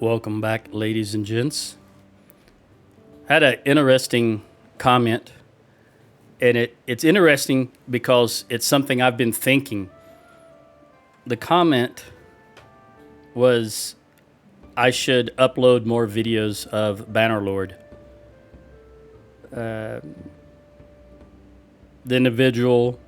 Welcome back, ladies and gents. I had an interesting comment, and it's interesting because it's something I've been thinking. The comment was I should upload more videos of Bannerlord. The individual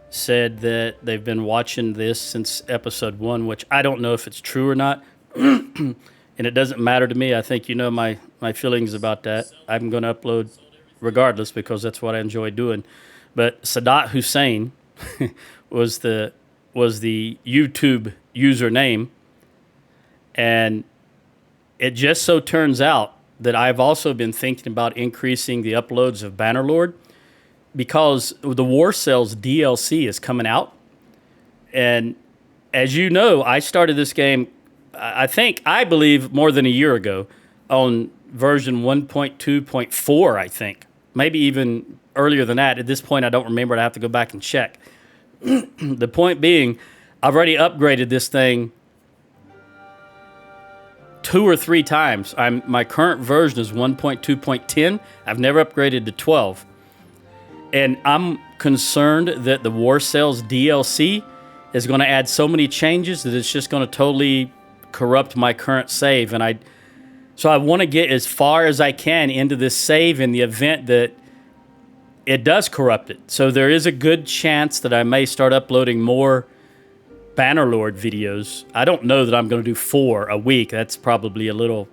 said that they've been watching this since episode 1, which I don't know if it's true or not. And it doesn't matter to me. I think you know my feelings about that. I'm going to upload regardless because that's what I enjoy doing. But Sadat Hussein was the YouTube username, and it just so turns out that I've also been thinking about increasing the uploads of Bannerlord because the War Cells DLC is coming out. And as you know, I started this game, I believe more than a year ago on version 1.2.4, I think. Maybe even earlier than that. At this point, I don't remember. I have to go back and check. The point being, I've already upgraded this thing 2 or 3 times. My current version is 1.2.10. I've never upgraded to 12. And I'm concerned that the War Cells DLC is going to add so many changes that it's just going to totally corrupt my current save. And so I want to get as far as I can into this save in the event that it does corrupt it. So there is a good chance that I may start uploading more Bannerlord videos. I don't know that I'm going to do 4 a week. That's probably a little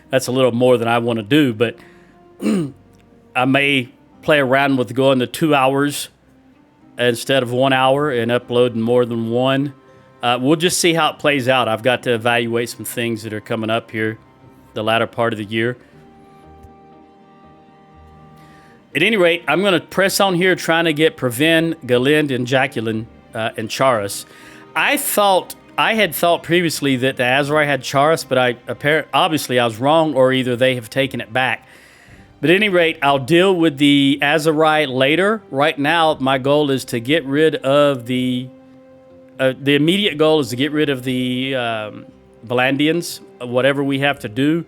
that's a little more than I want to do, but I may play around with going to 2 hours instead of 1 hour and uploading more than one. We'll just see how it plays out. I've got to evaluate some things that are coming up here the latter part of the year. At any rate, I'm going to press on here trying to get Previn, Galind, and Jacqueline and Charis. I had thought previously that the Azrai had Charis, but obviously I was wrong, or either they have taken it back. But at any rate, I'll deal with the Azrai later. Right now, my goal is to get rid of the immediate goal is to get rid of the Valandians, whatever we have to do.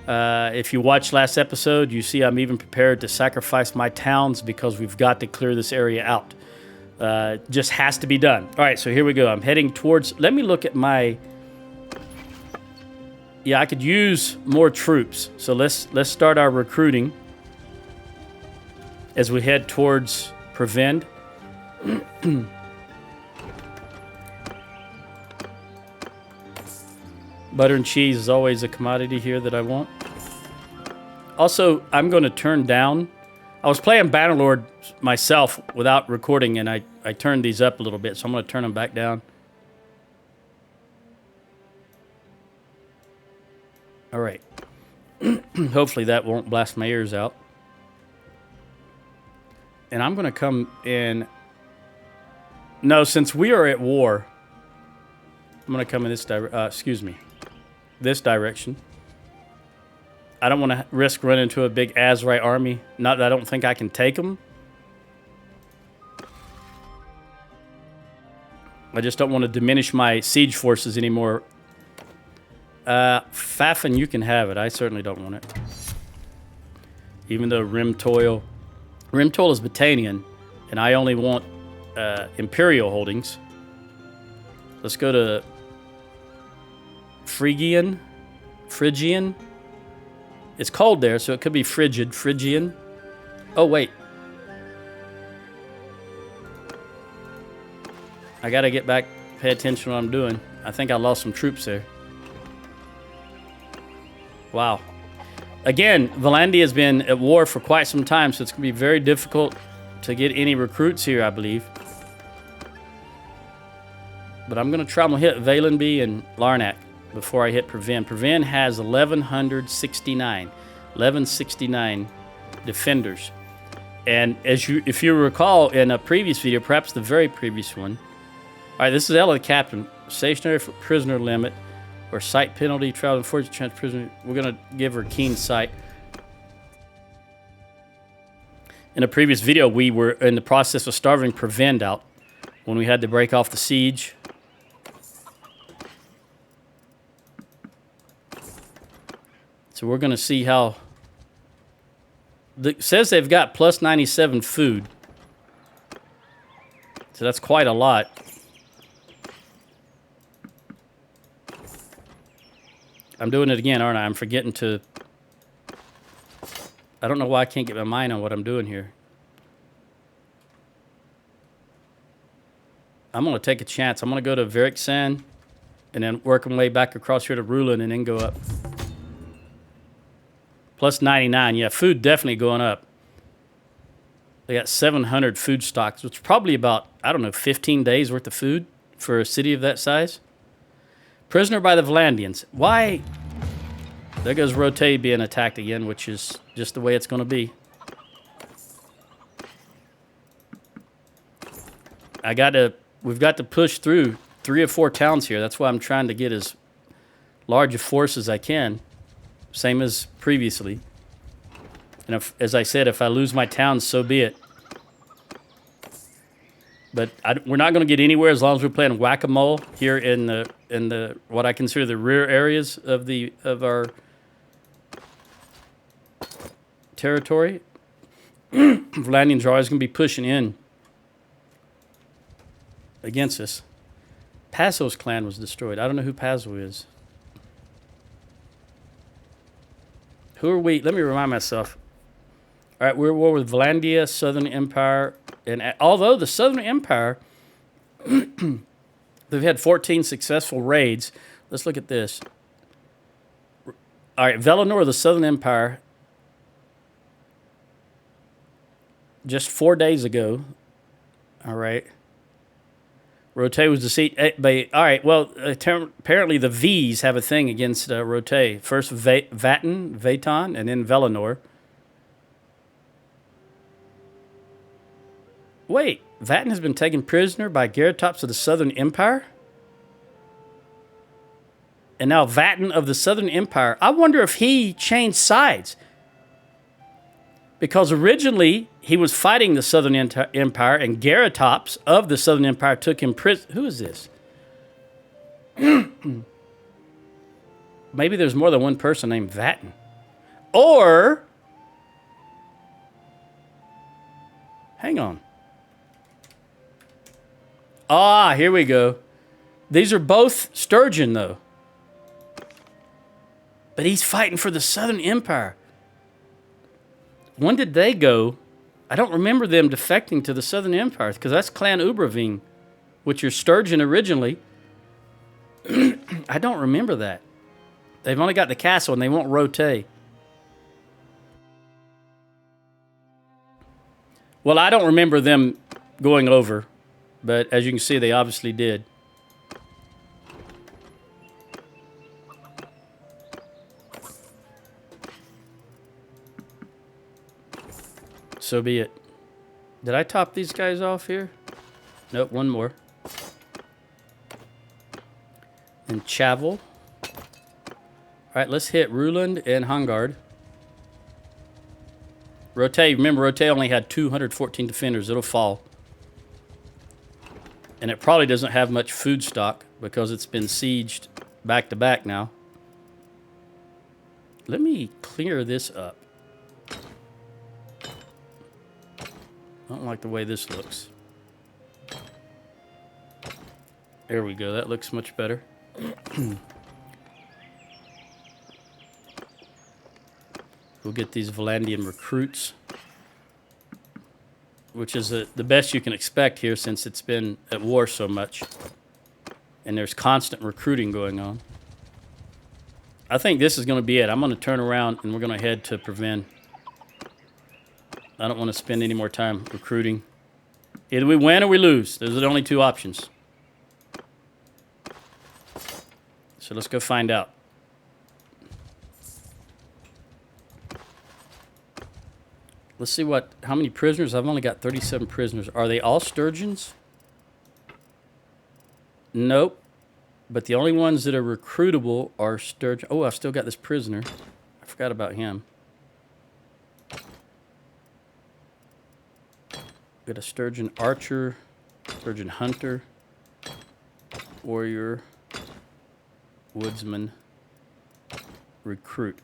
If you watched last episode, you see I'm even prepared to sacrifice my towns because we've got to clear this area out. Just has to be done. All right, so here we go. I'm heading towards... Let me look at my... Yeah, I could use more troops. So let's start our recruiting as we head towards Prevend. Butter and cheese is always a commodity here that I want. Also, I'm going to turn down... I was playing Bannerlord myself without recording, and I turned these up a little bit, so I'm going to turn them back down. All right. Hopefully that won't blast my ears out. And I'm going to come in... No, since we are at war, I'm going to come in this this direction. I don't want to risk running into a big Azrai army. Not that I don't think I can take them. I just don't want to diminish my siege forces anymore. Fafin, you can have it. I certainly don't want it. Even though Rimtoil is Battanian, and I only want Imperial holdings. Let's go to Phrygian. It's cold there, so it could be Phrygian. Oh, wait. I gotta get back, pay attention to what I'm doing. I think I lost some troops there. Wow. Again, Valandia has been at war for quite some time, so it's gonna be very difficult to get any recruits here, I believe. But I'm gonna try to hit Valenby and Larnak before I hit Previn. Previn has 1169 defenders. And if you recall in a previous video, perhaps the very previous one, all right, this is Ella the Captain. Stationary for prisoner limit or sight penalty, traveling fortune trans prisoner. We're going to give her keen sight. In a previous video, we were in the process of starving Previn out when we had to break off the siege. So we're going to see how... It says they've got plus 97 food. So that's quite a lot. I'm doing it again, aren't I? I'm forgetting to... I don't know why I can't get my mind on what I'm doing here. I'm going to take a chance. I'm going to go to Verixan and then work my way back across here to Rulin and then go up. Plus 99. Yeah, food definitely going up. They got 700 food stocks, which is probably about, I don't know, 15 days worth of food for a city of that size. Prisoner by the Vlandians. Why? There goes Rote being attacked again, which is just the way it's going to be. We've got to push through 3 or 4 towns here. That's why I'm trying to get as large a force as I can. Same as previously. And if, as I said, if I lose my towns, so be it. But we're not going to get anywhere as long as we're playing whack-a-mole here in the what I consider the rear areas of our territory. Vlandians are always going to be pushing in against us. Passo's clan was destroyed. I don't know who Paso is. Who are we? Let me remind myself. All right, we're at war with Vlandia, Southern Empire. And although the Southern Empire, they've had 14 successful raids. Let's look at this. All right, Velinor, the Southern Empire, just 4 days ago. All right. Rote was defeated. All right, well, apparently the V's have a thing against Rote. First Vaton, and then Velinor. Wait, Vaton has been taken prisoner by Gyaratops of the Southern Empire? And now Vaton of the Southern Empire, I wonder if he changed sides. Because originally, he was fighting the Southern Empire, and Gyaratops of the Southern Empire took him prisoner. Who is this? Maybe there's more than one person named Vaton. Or... Hang on. Ah, here we go. These are both Sturgian, though. But he's fighting for the Southern Empire. When did they go? I don't remember them defecting to the Southern Empire, because that's Clan Ubraving, which are Sturgian originally. I don't remember that. They've only got the castle, and they won't rotate. Well, I don't remember them going over. But as you can see, they obviously did. So be it. Did I top these guys off here? Nope, one more. And Chavel. All right, let's hit Ruland and Hangard. Rote, remember, Rote only had 214 defenders. It'll fall. And it probably doesn't have much food stock because it's been sieged back to back now. Let me clear this up. I don't like the way this looks. There we go. That looks much better. We'll get these Vlandian recruits, which is the best you can expect here since it's been at war so much. And there's constant recruiting going on. I think this is going to be it. I'm going to turn around and we're going to head to Previn. I don't want to spend any more time recruiting. Either we win or we lose. Those are the only 2 options. So let's go find out. Let's see how many prisoners. I've only got 37 prisoners. Are they all Sturgians? Nope. But the only ones that are recruitable are Sturgian. Oh, I've still got this prisoner. I forgot about him. Got a Sturgian archer, Sturgian hunter, warrior, woodsman, recruit.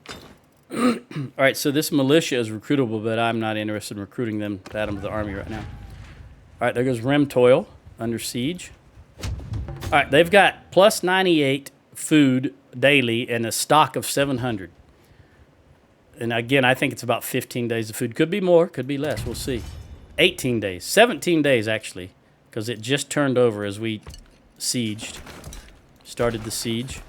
All right, so this militia is recruitable, but I'm not interested in recruiting them to add them to the army right now. All right, there goes Remtoil under siege. All right, they've got plus 98 food daily and a stock of 700. And again, I think it's about 15 days of food. Could be more, could be less. We'll see. 18 days, 17 days actually, because it just turned over as we sieged, started the siege.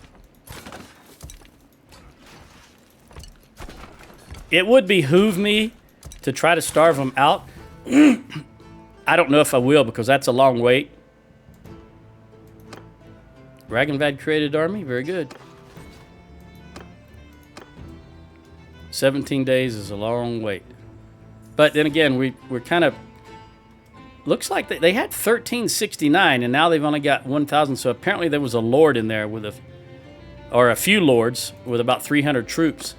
It would behoove me to try to starve them out. I don't know if I will because that's a long wait. Ragenvad created army, very good. 17 days is a long wait. But then again, we're kind of... Looks like they had 1369 and now they've only got 1,000. So apparently there was a lord in there with a few lords with about 300 troops.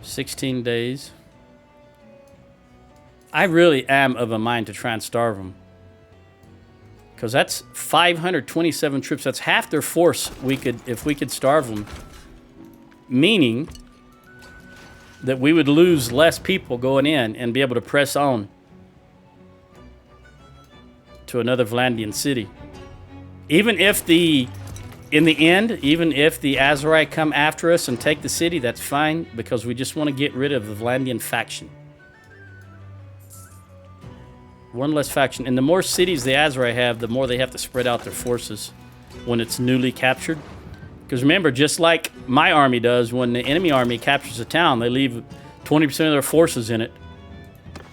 $16 days. I really am of a mind to try and starve them. Because that's 527 troops. That's half their force if we could starve them. Meaning that we would lose less people going in and be able to press on to another Vlandian city. Even if in the end, even if the Azerai come after us and take the city, that's fine, because we just want to get rid of the Vlandian faction. One less faction. And the more cities the Azerai have, the more they have to spread out their forces when it's newly captured. Because remember, just like my army does, when the enemy army captures a town, they leave 20% of their forces in it.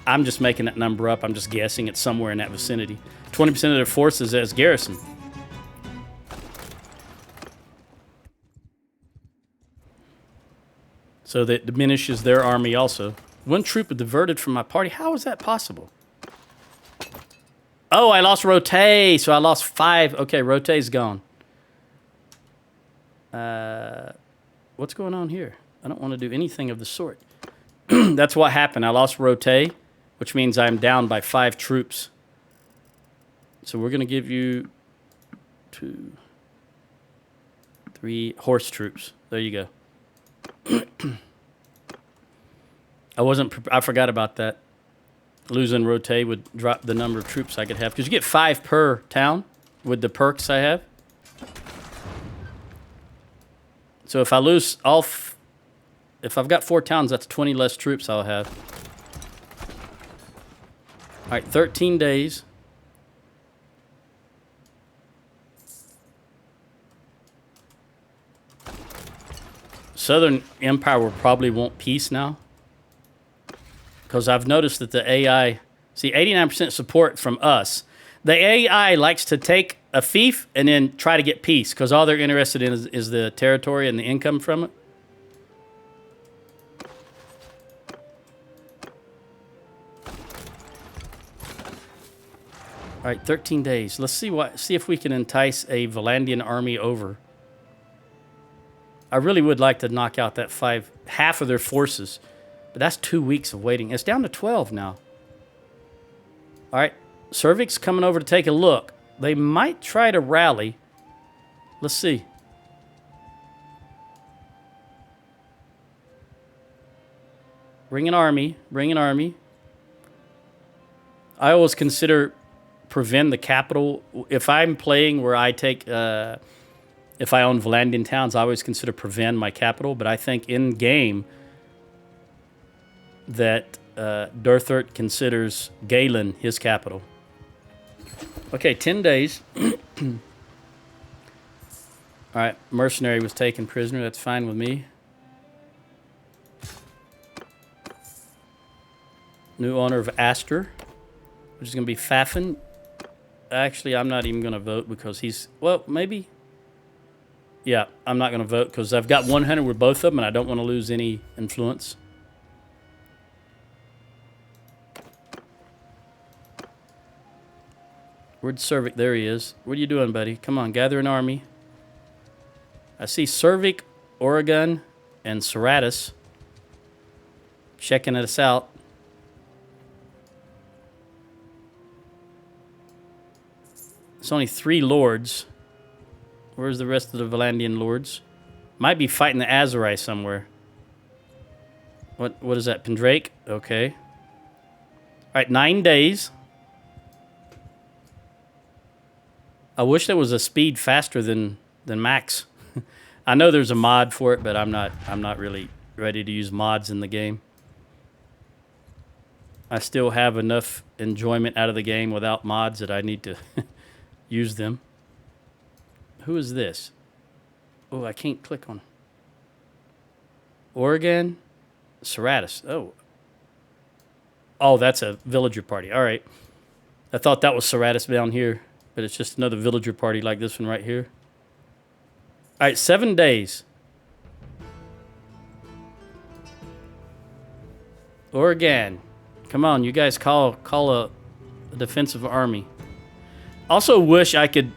I'm just making that number up. I'm just guessing it's somewhere in that vicinity. 20% of their forces as garrison. So that diminishes their army also. One troop diverted from my party. How is that possible? Oh, I lost Rote, so I lost 5. Okay, Rote's gone. What's going on here? I don't want to do anything of the sort. That's what happened. I lost Rote, which means I'm down by 5 troops. So we're going to give you 2, 3 horse troops. There you go. I forgot about that. Losing Rote would drop the number of troops I could have. Because you get 5 per town with the perks I have. So if I lose if I've got 4 towns, that's 20 less troops I'll have. All right, 13 days. Southern Empire will probably want peace now. Because I've noticed that the AI... See, 89% support from us. The AI likes to take a fief and then try to get peace. Because all they're interested in is the territory and the income from it. All right, 13 days. Let's see if we can entice a Vlandian army over. I really would like to knock out that half of their forces. But that's 2 weeks of waiting. It's down to 12 now. All right. Cervic's coming over to take a look. They might try to rally. Let's see. Bring an army. Bring an army. I always consider prevent the capital. If I'm playing where I take... if I own Vlandian towns, I always consider prevent my capital. But I think in game... that Durthert considers Galen his capital. Okay, 10 days. All right, mercenary was taken prisoner. That's fine with me. New owner of Aster, which is going to be Fafin. Actually, I'm not even going to vote because he's... Well, maybe... Yeah, I'm not going to vote because I've got 100 with both of them and I don't want to lose any influence. Where'd Cervic? There he is. What are you doing, buddy? Come on, gather an army. I see Cervic, Oregon, and Serratus checking us out. It's only 3 lords. Where's the rest of the Valandian lords? Might be fighting the Azurai somewhere. What is that? Pendrake? Okay. All right, 9 days. I wish there was a speed faster than max. I know there's a mod for it, but I'm not really ready to use mods in the game. I still have enough enjoyment out of the game without mods that I need to use them. Who is this? Oh, I can't click on. Oregon, Serratus. Oh, that's a villager party. All right. I thought that was Serratus down here, but it's just another villager party like this one right here. All right, 7 days. Oregon. Come on, you guys call a defensive army. Also wish I could...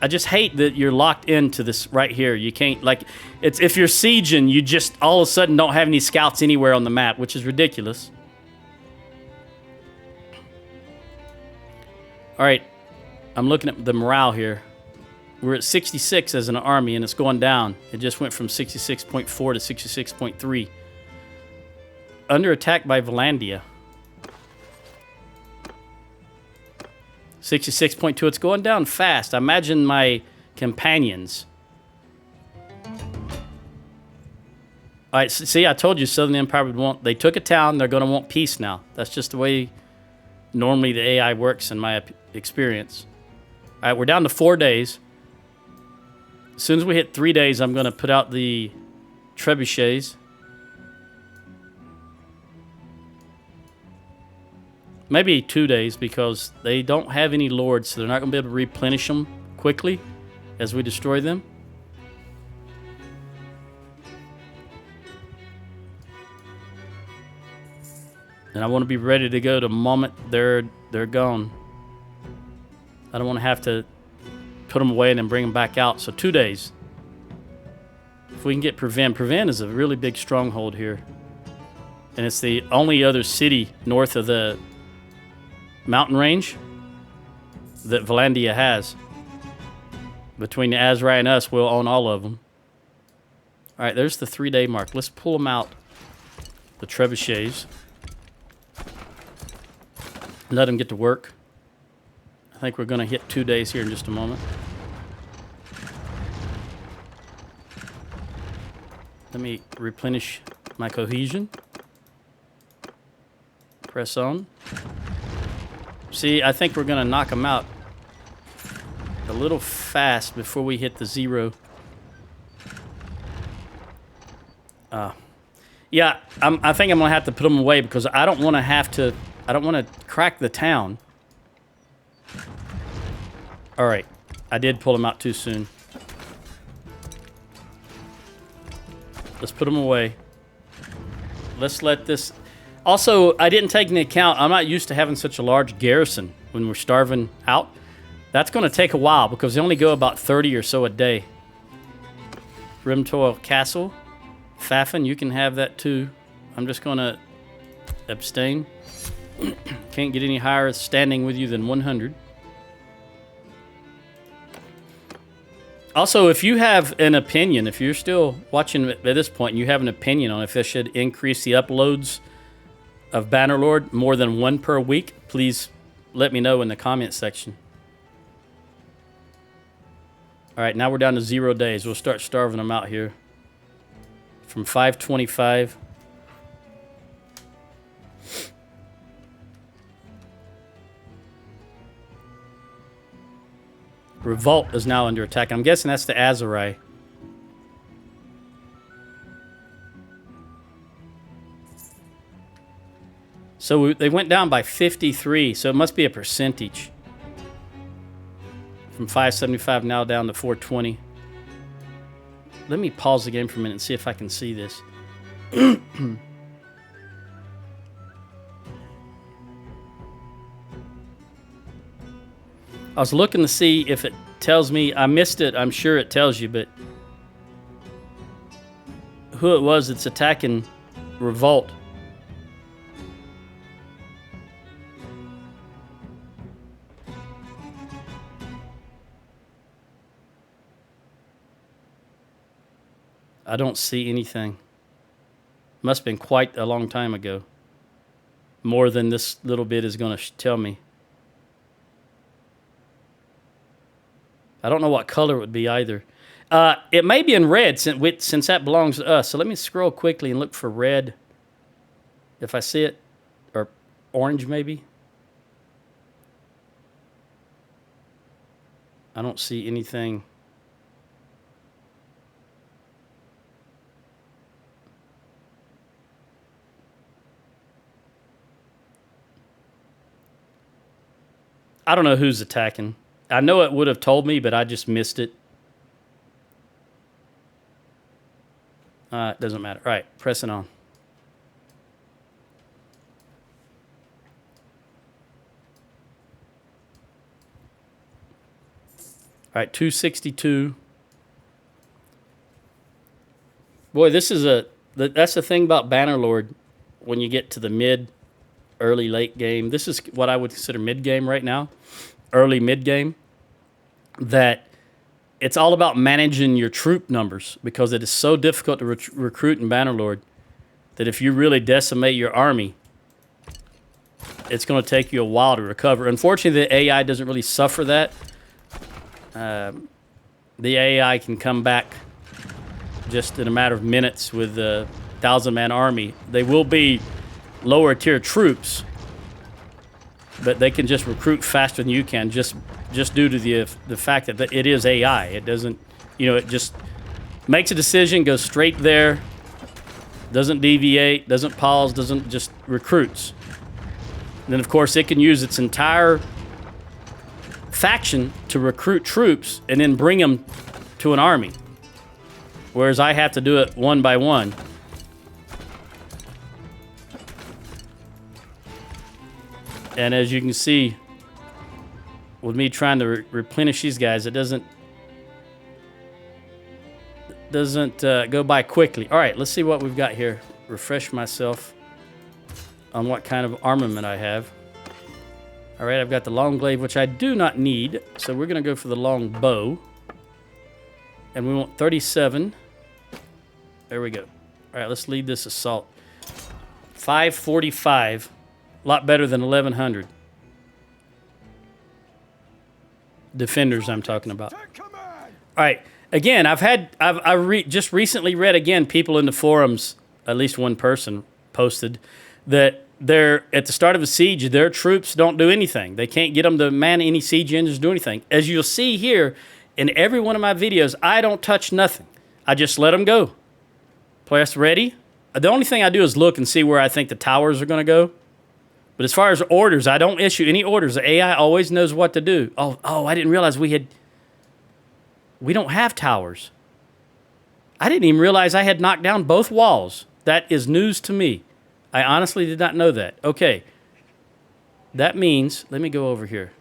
I just hate that you're locked into this right here. You can't, like... it's if you're sieging, you just all of a sudden don't have any scouts anywhere on the map, which is ridiculous. All right, I'm looking at the morale here. We're at 66 as an army, and it's going down. It just went from 66.4 to 66.3. Under attack by Valandia. 66.2. It's going down fast. Imagine my companions. All right, see, I told you Southern Empire would want... They took a town. They're going to want peace now. That's just the way normally the AI works in my experience. All right, we're down to 4 days. As soon as we hit 3 days, I'm going to put out the trebuchets. Maybe 2 days, because they don't have any lords, so they're not going to be able to replenish them quickly as we destroy them. And I want to be ready to go the moment they're gone. I don't want to have to put them away and then bring them back out. So 2 days. If we can get Prevent. Prevent is a really big stronghold here. And it's the only other city north of the mountain range that Valandia has. Between the Azurai and us, we'll own all of them. All right, there's the 3-day mark. Let's pull them out. The trebuchets. Let them get to work. I think we're going to hit 2 days here in just a moment. Let me replenish my cohesion. Press on. See, I think we're going to knock them out a little fast before we hit the 0. Yeah, I think I'm going to have to put them away because I don't want to have to... I don't want to crack the town. All right. I did pull them out too soon. Let's put them away. Let's let this... Also, I didn't take into account, I'm not used to having such a large garrison when we're starving out. That's going to take a while because they only go about 30 or so a day. Rimtoil Castle. Fafin, you can have that too. I'm just going to abstain. Can't get any higher standing with you than 100. Also, if you have an opinion, if you're still watching at this point and you have an opinion on if I should increase the uploads of Bannerlord more than 1 per week, please let me know in the comment section. All right, now we're down to 0 days. We'll start starving them out here. From 525. Revolt is now under attack. I'm guessing that's the Azurai. So they went down by 53, so it must be a percentage. From 575 now down to 420. Let me pause the game for a minute and see if I can see this. I was looking to see if it tells me. I missed it. I'm sure it tells you, but who it was that's attacking Revolt. I don't see anything. Must have been quite a long time ago. More than this little bit is going to tell me. I don't know what color it would be either. It may be in red since that belongs to us. So let me scroll quickly and look for red. If I see it. Or orange maybe. I don't see anything. I don't know who's attacking. I know it would have told me, but I just missed it. It doesn't matter. All right, pressing on. All right, 262. Boy, this is that's the thing about Bannerlord when you get to the early, late game. This is what I would consider mid-game right now. Early mid-game. That it's all about managing your troop numbers because it is so difficult to recruit in Bannerlord that if you really decimate your army, it's going to take you a while to recover. Unfortunately, the AI doesn't really suffer that. The AI can come back just in a matter of minutes with a 1,000-man army. They will be lower tier troops, but they can just recruit faster than you can just due to the fact that it is AI. It doesn't, it just makes a decision, goes straight there, doesn't deviate, doesn't pause, doesn't just recruits. And then, of course, it can use its entire faction to recruit troops and then bring them to an army. Whereas I have to do it one by one. And as you can see, with me trying to replenish these guys, it doesn't go by quickly. All right, let's see what we've got here. Refresh myself on what kind of armament I have. All right, I've got the long glaive, which I do not need. So we're going to go for the long bow. And we want 37. There we go. All right, let's lead this assault. 545. A lot better than 1100. Defenders I'm talking about. All right. Again, just recently read again, people in the forums, at least one person posted, that they're at the start of a siege, their troops don't do anything. They can't get them to man any siege engines, do anything. As you'll see here, in every one of my videos, I don't touch nothing. I just let them go. Players ready? The only thing I do is look and see where I think the towers are going to go. But as far as orders, I don't issue any orders. The AI always knows what to do. Oh, I didn't realize we don't have towers. I didn't even realize I had knocked down both walls. That is news to me. I honestly did not know that. Okay. That means, let me go over here.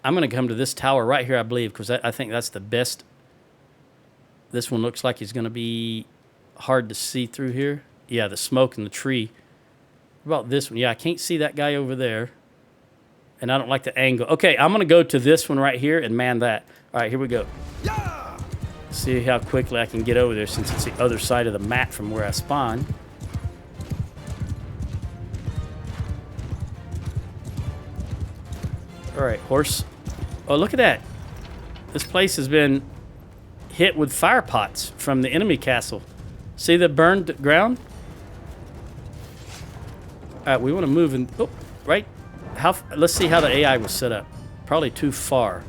I'm going to come to this tower right here, I believe, because I think that's the best. This one looks like it's going to be hard to see through here. Yeah, the smoke and the tree. What about this one? Yeah, I can't see that guy over there. And I don't like the angle. Okay, I'm going to go to this one right here and man that. All right, here we go. Yeah! See how quickly I can get over there since it's the other side of the map from where I spawn. All right, horse. Oh, look at that. This place has been hit with fire pots from the enemy castle. See the burned ground? All right, we want to move in. Oh, right. Let's see how the AI was set up. Probably too far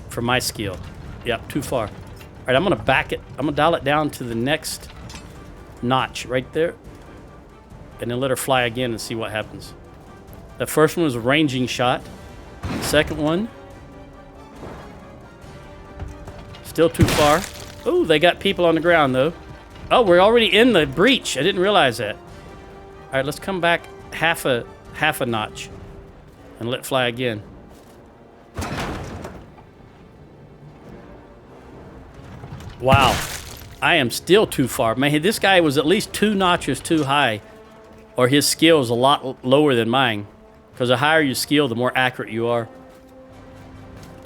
for my skill. Yep, too far. All right, I'm going to back it. I'm going to dial it down to the next notch right there. And then let her fly again and see what happens. The first one was a ranging shot. Second one. Still too far. Oh, they got people on the ground, though. Oh, we're already in the breach. I didn't realize that. All right, let's come back half a notch. And let fly again. Wow. I am still too far. Man, this guy was at least 2 notches too high. Or his skill is a lot lower than mine. Because the higher your skill, the more accurate you are.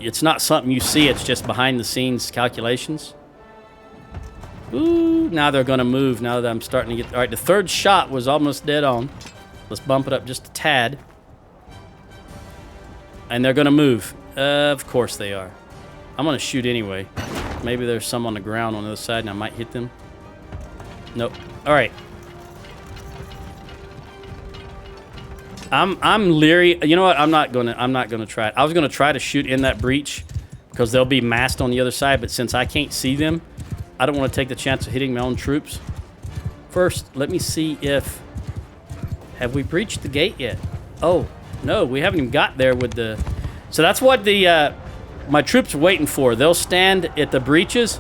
It's not something you see. It's just behind the scenes calculations. Ooh, now they're going to move. Now that I'm starting to get... All right, the third shot was almost dead on. Let's bump it up just a tad. And they're going to move. Of course they are. I'm going to shoot anyway. Maybe there's some on the ground on the other side and I might hit them. Nope. All right. I'm leery. You know what? I'm not gonna try it. I was gonna try to shoot in that breach because they'll be massed on the other side, but since I can't see them, I don't want to take the chance of hitting my own troops. First, let me see if... Have we breached the gate yet? Oh, no, we haven't even got there with the... So that's what the my troops are waiting for. They'll stand at the breaches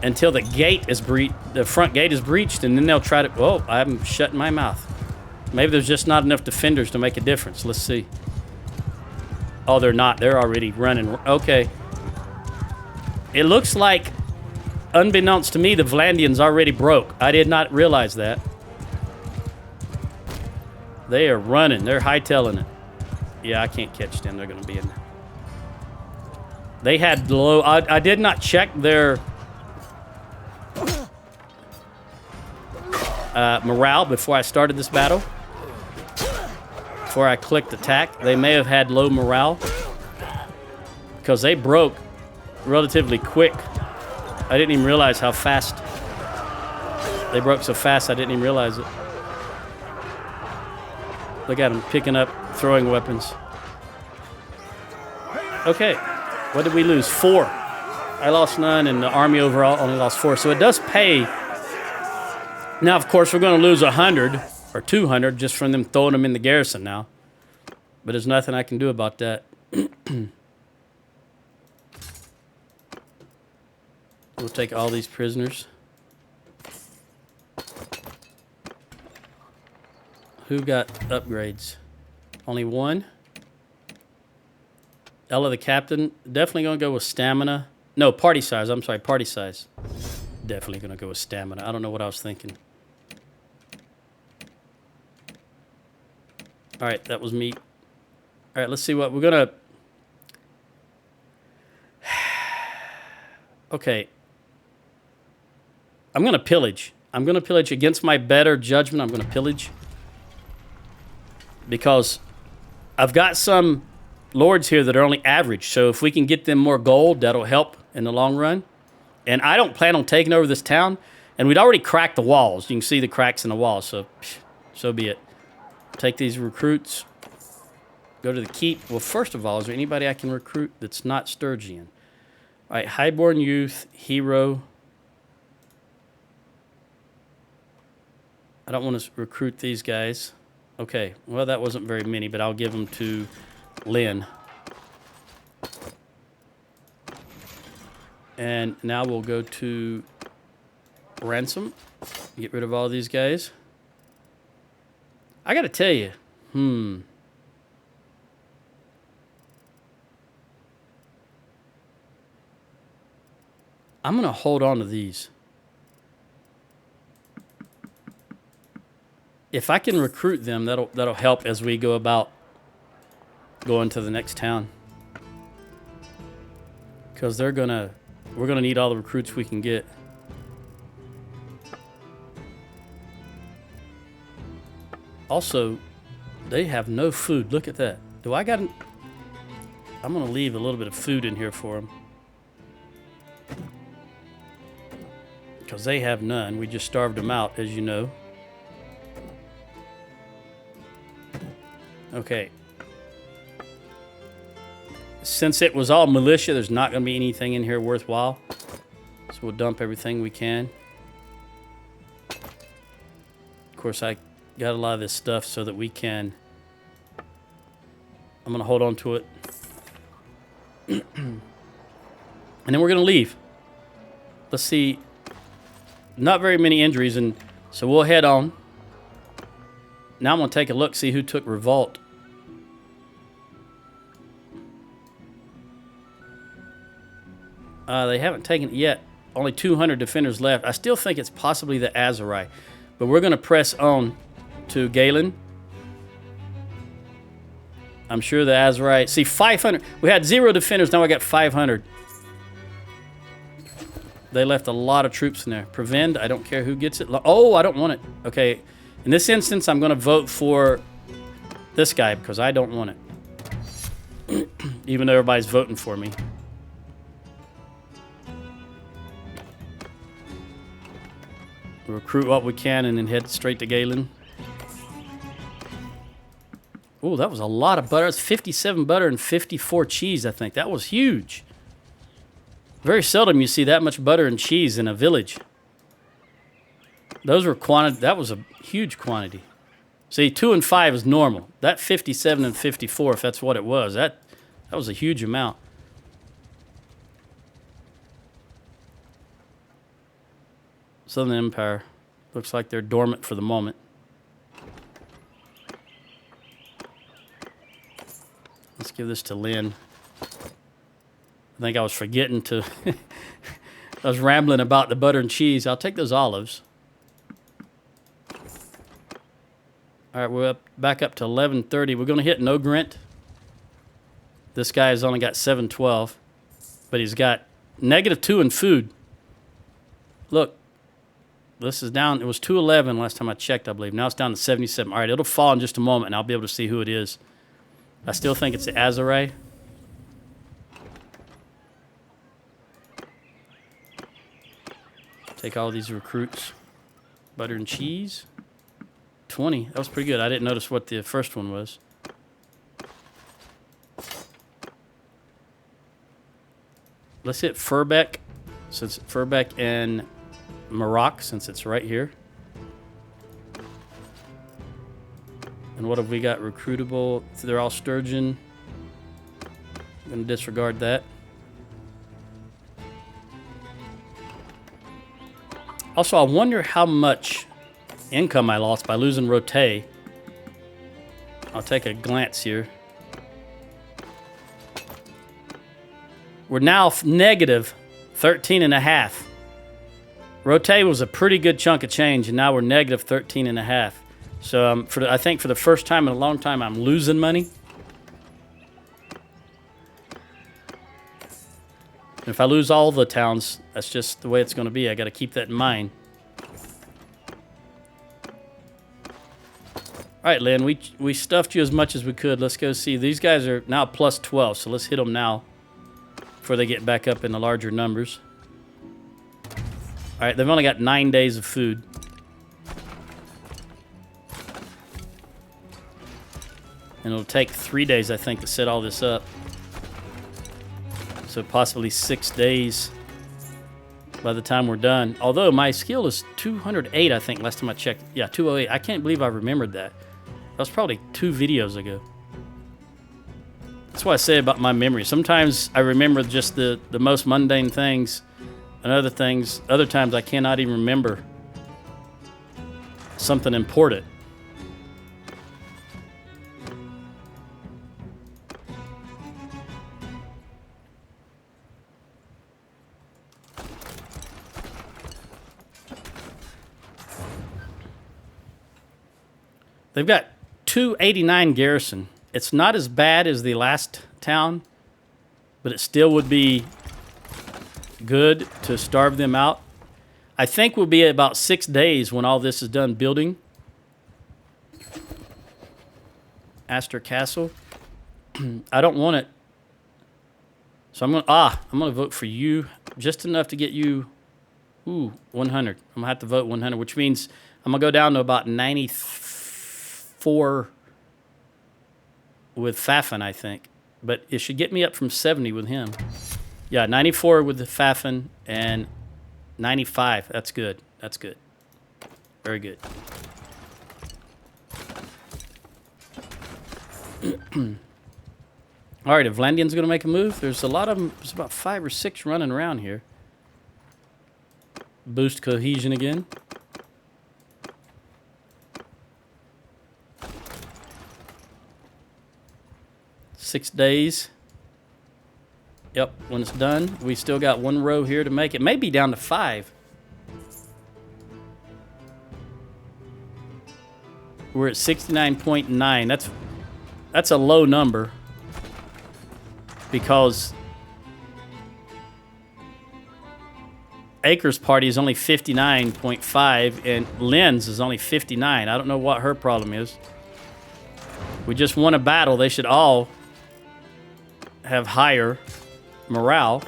until the gate is the front gate is breached, and then they'll try to... Oh, I'm shutting my mouth. Maybe there's just not enough defenders to make a difference. Let's see. Oh, they're not. They're already running. Okay. It looks like, unbeknownst to me, the Vlandians already broke. I did not realize that. They are running. They're hightailing it. Yeah, I can't catch them. They're going to be in there. They had low... I did not check their... morale before I started this battle. Before I clicked attack, they may have had low morale because they broke relatively quick. I didn't even realize how fast they broke so fast. I didn't even realize it. Look at them picking up throwing weapons. Okay, what did we lose? 4. I lost none, and the army overall only lost 4. So it does pay. Now, of course, we're going to lose 100 or 200 just from them throwing them in the garrison now. But there's nothing I can do about that. We'll take all these prisoners. Who got upgrades? Only 1? Ella the captain. Definitely going to go with stamina. No, party size. I'm sorry, party size. Definitely going to go with stamina. I don't know what I was thinking. All right, that was me. All right, let's see what we're going to... Okay. I'm going to pillage. I'm going to pillage against my better judgment. I'm going to pillage. Because I've got some lords here that are only average. So if we can get them more gold, that'll help in the long run. And I don't plan on taking over this town. And we'd already cracked the walls. You can see the cracks in the walls. So be it. Take these recruits. Go to the keep. Well, first of all, is there anybody I can recruit that's not Sturgian? All right, highborn youth, hero. I don't want to recruit these guys. Okay, well, that wasn't very many, but I'll give them to Lynn. And now we'll go to ransom. Get rid of all these guys. I got to tell you, I'm going to hold on to these. If I can recruit them, that'll help as we go about going to the next town. Because we're gonna need all the recruits we can get. Also, they have no food. Look at that. I'm gonna leave a little bit of food in here for them. Because they have none. We just starved them out, as you know. Okay. Since it was all militia, there's not going to be anything in here worthwhile. So we'll dump everything we can. Of course, I got a lot of this stuff so that we can... I'm going to hold on to it. And then we're going to leave. Let's see. Not very many injuries, and so we'll head on. Now I'm going to take a look, see who took revolt. They haven't taken it yet. Only 200 defenders left. I still think it's possibly the Azurai. But we're going to press on to Galen. I'm sure the Azurai... See, 500. We had 0 defenders. Now I got 500. They left a lot of troops in there. Prevent. I don't care who gets it. Oh, I don't want it. Okay. In this instance, I'm going to vote for this guy because I don't want it. Even though everybody's voting for me. Recruit what we can and then head straight to Galen. Oh, that was a lot of butter. It's 57 butter and 54 cheese, I think. That was huge. Very seldom you see that much butter and cheese in a village. Those were quantity. That was a huge quantity. See, 2 and 5 is normal. That 57 and 54, if that's what it was, that was a huge amount. Southern Empire. Looks like they're dormant for the moment. Let's give this to Lynn. I think I was forgetting to... I was rambling about the butter and cheese. I'll take those olives. All right, we're back up to 1130. We're going to hit Nogrent. This guy has only got 712. But he's got -2 in food. Look. This is down. It was 211 last time I checked, I believe. Now it's down to 77. All right, it'll fall in just a moment, and I'll be able to see who it is. I still think it's the Azurai. Take all these recruits. Butter and cheese. 20. That was pretty good. I didn't notice what the first one was. Let's hit Furbeck. Since Furbeck and Maroc, since it's right here. And what have we got recruitable? So they're all Sturgian. I'm going to disregard that. Also, I wonder how much income I lost by losing Rote. I'll take a glance here. We're now negative 13.5. Rote was a pretty good chunk of change, and now we're negative 13.5. So I think for the first time in a long time, I'm losing money. And if I lose all the towns, that's just the way it's going to be. I got to keep that in mind. All right, Lynn, we stuffed you as much as we could. Let's go see. These guys are now plus 12, so let's hit them now before they get back up in the larger numbers. All right, they've only got 9 days of food. And it'll take 3 days, I think, to set all this up. So possibly 6 days by the time we're done. Although my skill is 208, I think, last time I checked. Yeah, 208. I can't believe I remembered that. That was probably 2 videos ago. That's what I say about my memory. Sometimes I remember just the most mundane things, and other times I cannot even remember something important. They've got 289 garrison. It's not as bad as the last town, but it still would be good to starve them out. I think we'll be at about 6 days when all this is done building. Astor Castle. I don't want it. So I'm gonna vote for you just enough to get you 100. I'm gonna have to vote 100, which means I'm gonna go down to about 94 with Fafin, I think. But it should get me up from 70 with him. Yeah, 94 with the Fafin and 95. That's good. That's good. Very good. All right, if Vlandian's going to make a move, there's a lot of them. There's about 5 or 6 running around here. Boost cohesion again. Six days. Yep, when it's done, we still got 1 row here to make it. Maybe down to 5. We're at 69.9. That's a low number because Acres Party is only 59.5 and Lynn's is only 59. I don't know what her problem is. We just won a battle. They should all have higher morale.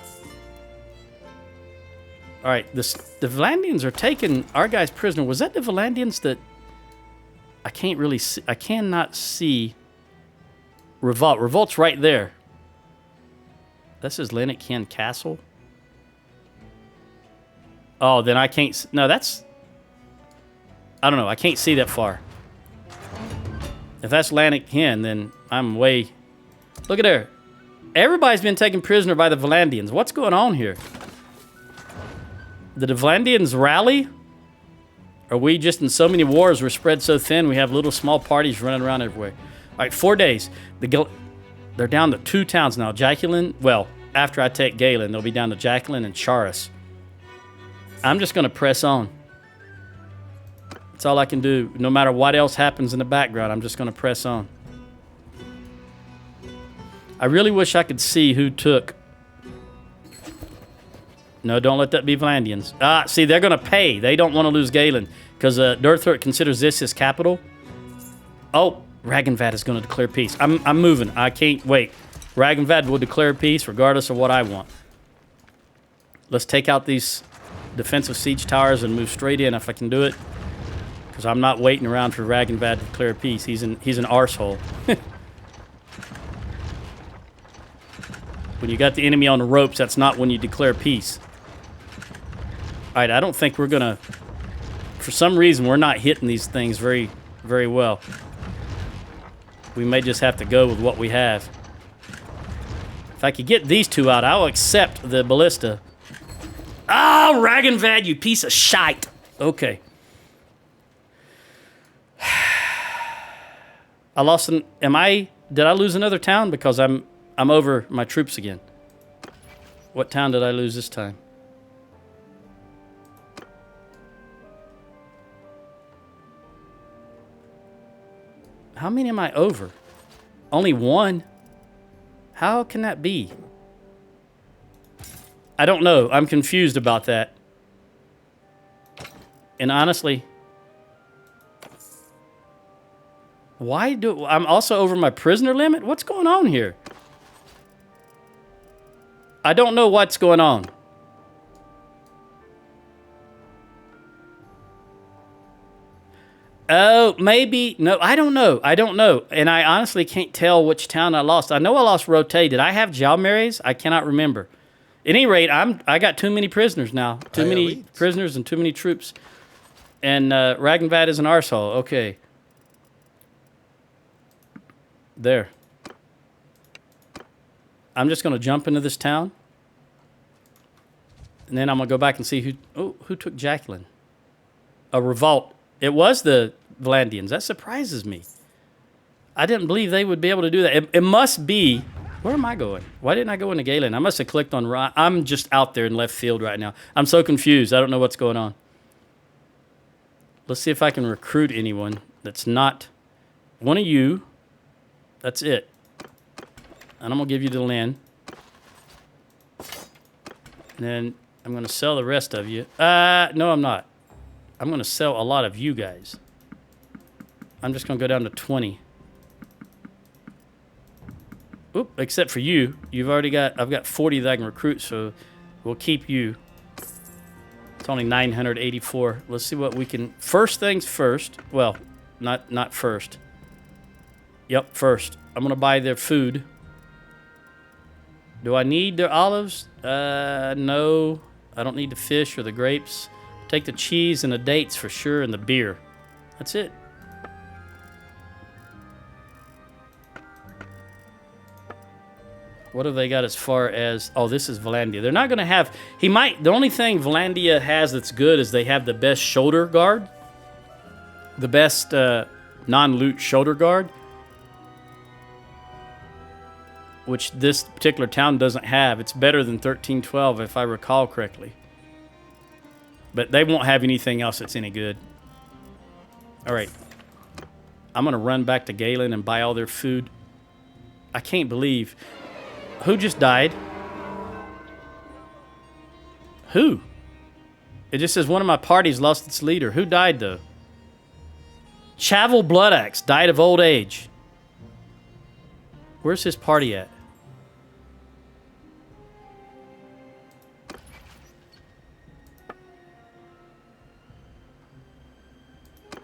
All right, the Valandians are taking our guys prisoner. Was that the Valandians that I can't really see? I cannot see. Revolt. Revolt's right there. This is Lennox Castle. Oh, then I can't. No, that's. I don't know. I can't see that far. If that's Lannick Hen, then I'm way. Look at there. Everybody's been taken prisoner by the Valandians. What's going on here? Did the Valandians rally? Are we just in so many wars, we're spread so thin, we have little small parties running around everywhere? All right, 4 days. They're down to 2 towns now. Jacqueline, well, after I take Galen, they'll be down to Jacqueline and Charis. I'm just going to press on. That's all I can do. No matter what else happens in the background, I'm just going to press on. I really wish I could see who took. No, don't let that be Valandians. Ah, see, they're going to pay. They don't want to lose Galen because Durthort considers this his capital. Oh, Ragenvad is going to declare peace. I'm moving. I can't wait. Ragenvad will declare peace regardless of what I want. Let's take out these defensive siege towers and move straight in if I can do it. Because I'm not waiting around for Ragenvad to declare peace. He's an arsehole. When you got the enemy on the ropes, that's not when you declare peace. All right, I don't think we're going to... For some reason, we're not hitting these things very, very well. We may just have to go with what we have. If I could get these 2 out, I'll accept the ballista. Ah, oh, Ragenvad, you piece of shite. Okay. I lost an... Did I lose another town? Because I'm over my troops again. What town did I lose this time? How many am I over? Only 1? How can that be? I don't know. I'm confused about that. And honestly, I'm also over my prisoner limit? What's going on here? I don't know what's going on. Oh, maybe. No, I don't know. I don't know. And I honestly can't tell which town I lost. I know I lost Rote. Did I have Jalmares? I cannot remember. At any rate, I got too many prisoners now. Too many prisoners and too many troops. And Ragenvad is an arsehole. Okay. There. I'm just going to jump into this town. And then I'm going to go back and see who took Jacqueline. A revolt. It was the Valandians. That surprises me. I didn't believe they would be able to do that. It must be... Where am I going? Why didn't I go into Galen? I must have clicked on... I'm just out there in left field right now. I'm so confused. I don't know what's going on. Let's see if I can recruit anyone that's not one of you. That's it. And I'm going to give you to Lynn. And then I'm going to sell the rest of you. No, I'm not. I'm going to sell a lot of you guys. I'm just going to go down to 20. Oop, except for you. I've got 40 that I can recruit, so we'll keep you. It's only 984. Let's see what we can... First things first. Well, not first. Yep, first. I'm going to buy their food. Do I need their olives? No. I don't need the fish or the grapes. Take the cheese and the dates for sure and the beer. That's it. What have they got as far as... Oh, this is Valandia. They're not going to have... The only thing Valandia has that's good is they have the best shoulder guard. The best non-loot shoulder guard. which this particular town doesn't have. It's better than 1312, if I recall correctly. But they won't have anything else that's any good. All right. I'm going to run back to Galen and buy all their food. I can't believe... Who just died? Who? It just says one of my parties lost its leader. Who died, though? Chavel Bloodaxe died of old age. Where's his party at?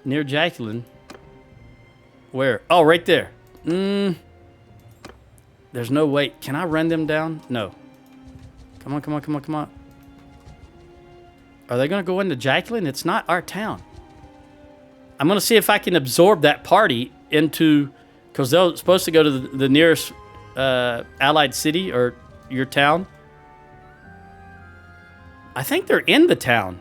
Near Jacqueline. Where? Oh, right there. There's no way. Can I run them down? No. Come on, come on, come on, come on. Are they going to go into Jacqueline? It's not our town. I'm going to see if I can absorb that party into... Because they're supposed to go to the nearest allied city or your town. I think they're in the town.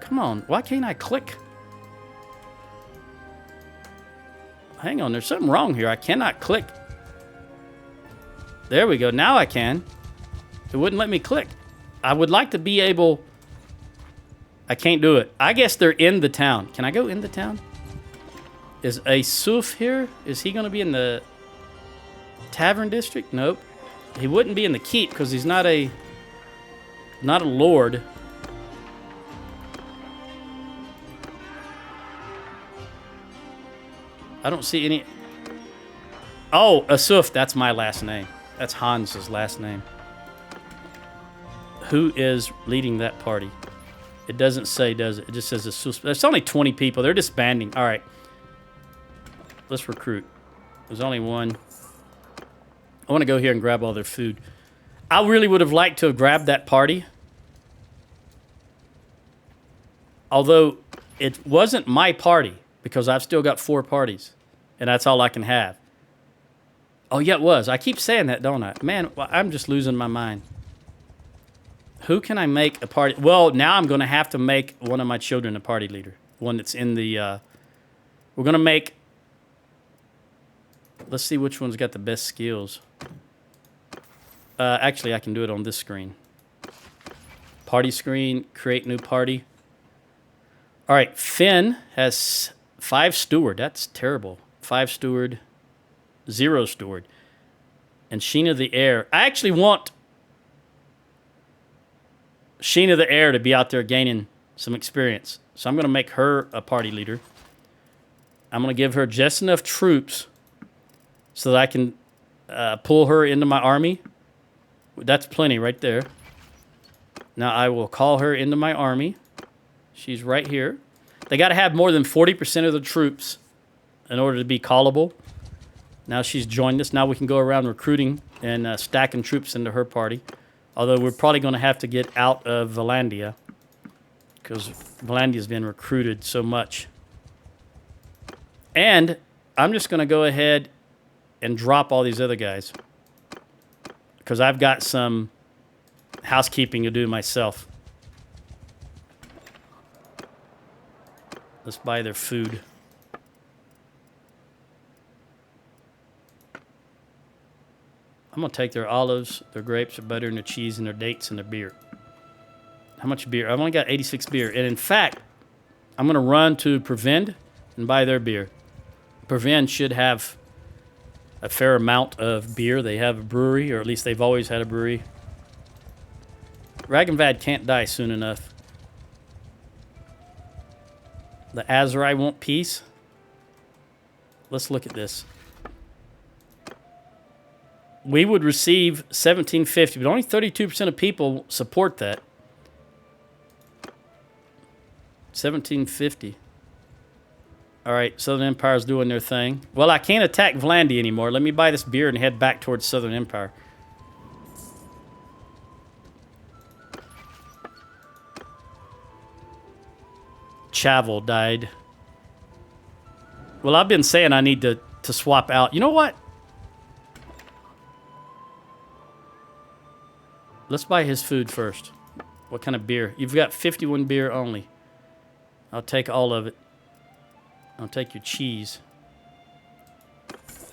Come on. Why can't I click? Hang on. There's something wrong here. I cannot click. There we go. Now I can. It wouldn't let me click. I would like to be able... I can't do it. I guess they're in the town. Can I go in the town? Is Asuf here? Is he going to be in the tavern district? Nope. He wouldn't be in the keep because he's not a lord. I don't see any... Oh, Asuf. That's my last name. That's Hans's last name. Who is leading that party? It doesn't say, does it? It just says there's only 20 people. They're disbanding. All right. Let's recruit. There's only one. I want to go here and grab all their food. I really would have liked to have grabbed that party. Although it wasn't my party because I've still got 4 parties. And that's all I can have. Oh, yeah, it was. I keep saying that, don't I? Man, I'm just losing my mind. Who can I make a party? Well, now I'm going to have to make one of my children a party leader. One that's in the... we're going to make... Let's see which one's got the best skills. Actually, I can do it on this screen. Party screen, create new party. All right, Finn has 5 steward. That's terrible. 5 steward, 0 steward. And Sheena the heir. I actually want... Sheena the heir to be out there gaining some experience. So I'm going to make her a party leader. I'm going to give her just enough troops so that I can pull her into my army. That's plenty right there. Now I will call her into my army. She's right here. They got to have more than 40% of the troops in order to be callable. Now she's joined us. Now we can go around recruiting and stacking troops into her party. Although we're probably going to have to get out of Valandia because Valandia's been recruited so much. And I'm just going to go ahead and drop all these other guys because I've got some housekeeping to do myself. Let's buy their food. I'm going to take their olives, their grapes, their butter, and their cheese, and their dates, and their beer. How much beer? I've only got 86 beer. And in fact, I'm going to run to Prevend and buy their beer. Prevend should have a fair amount of beer. They have a brewery, or at least they've always had a brewery. Ragenvad can't die soon enough. The Azurai want peace. Let's look at this. We would receive 1750, but only 32% of people support that. 1750. All right, Southern Empire's doing their thing. Well, I can't attack Vlandi anymore. Let me buy this beer and head back towards Southern Empire. Chavel died. Well, I've been saying I need to swap out. You know what? Let's buy his food first. What kind of beer? You've got 51 beer only. I'll take all of it. I'll take your cheese.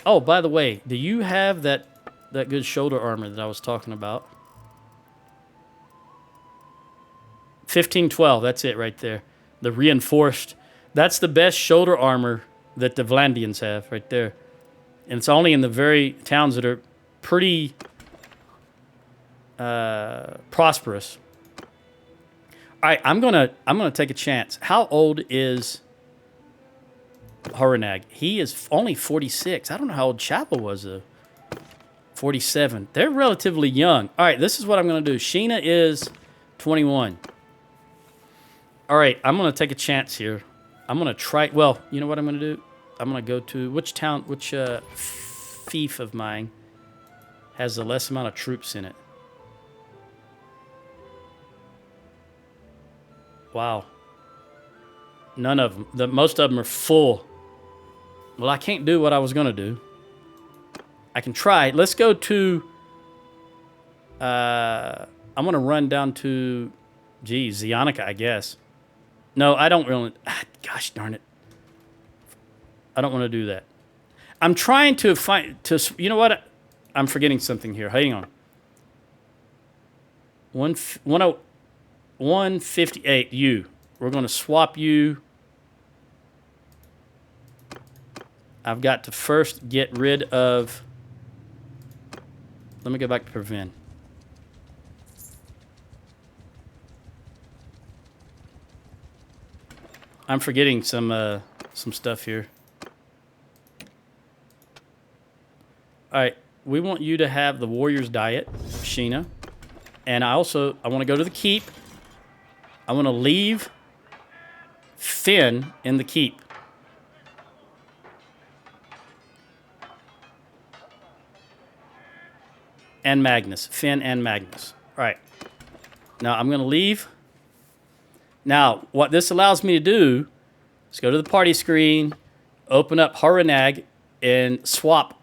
Oh, by the way, do you have that good shoulder armor that I was talking about? 1512, that's it right there. The reinforced. That's the best shoulder armor that the Vlandians have right there. And it's only in the very towns that are pretty prosperous. All right, I'm gonna take a chance. How old is Horanag? He is only 46. I don't know how old Chapel was though. 47. They're relatively young. All right, this is what I'm gonna do. Sheena is 21. All right, I'm gonna take a chance here. I'm gonna try. Well, you know what I'm gonna do? I'm gonna go to which town? Which fief of mine has the less amount of troops in it? Wow. None of them. Most of them are full. Well, I can't do what I was going to do. I can try. Let's go to... I'm going to run down to... Geez, Zionica, I guess. No, I don't really... gosh darn it. I don't want to do that. I'm trying to find... You know what? I'm forgetting something here. Hang on. 158, you. We're going to swap you. I've got to first get rid of... Let me go back to prevent. I'm forgetting some stuff here. All right, we want you to have the warrior's diet, Sheena. And I want to go to the keep. I want to leave Finn in the keep. And Magnus. Finn and Magnus. All right. Now I'm going to leave. Now, what this allows me to do is go to the party screen, open up Horanag, and swap.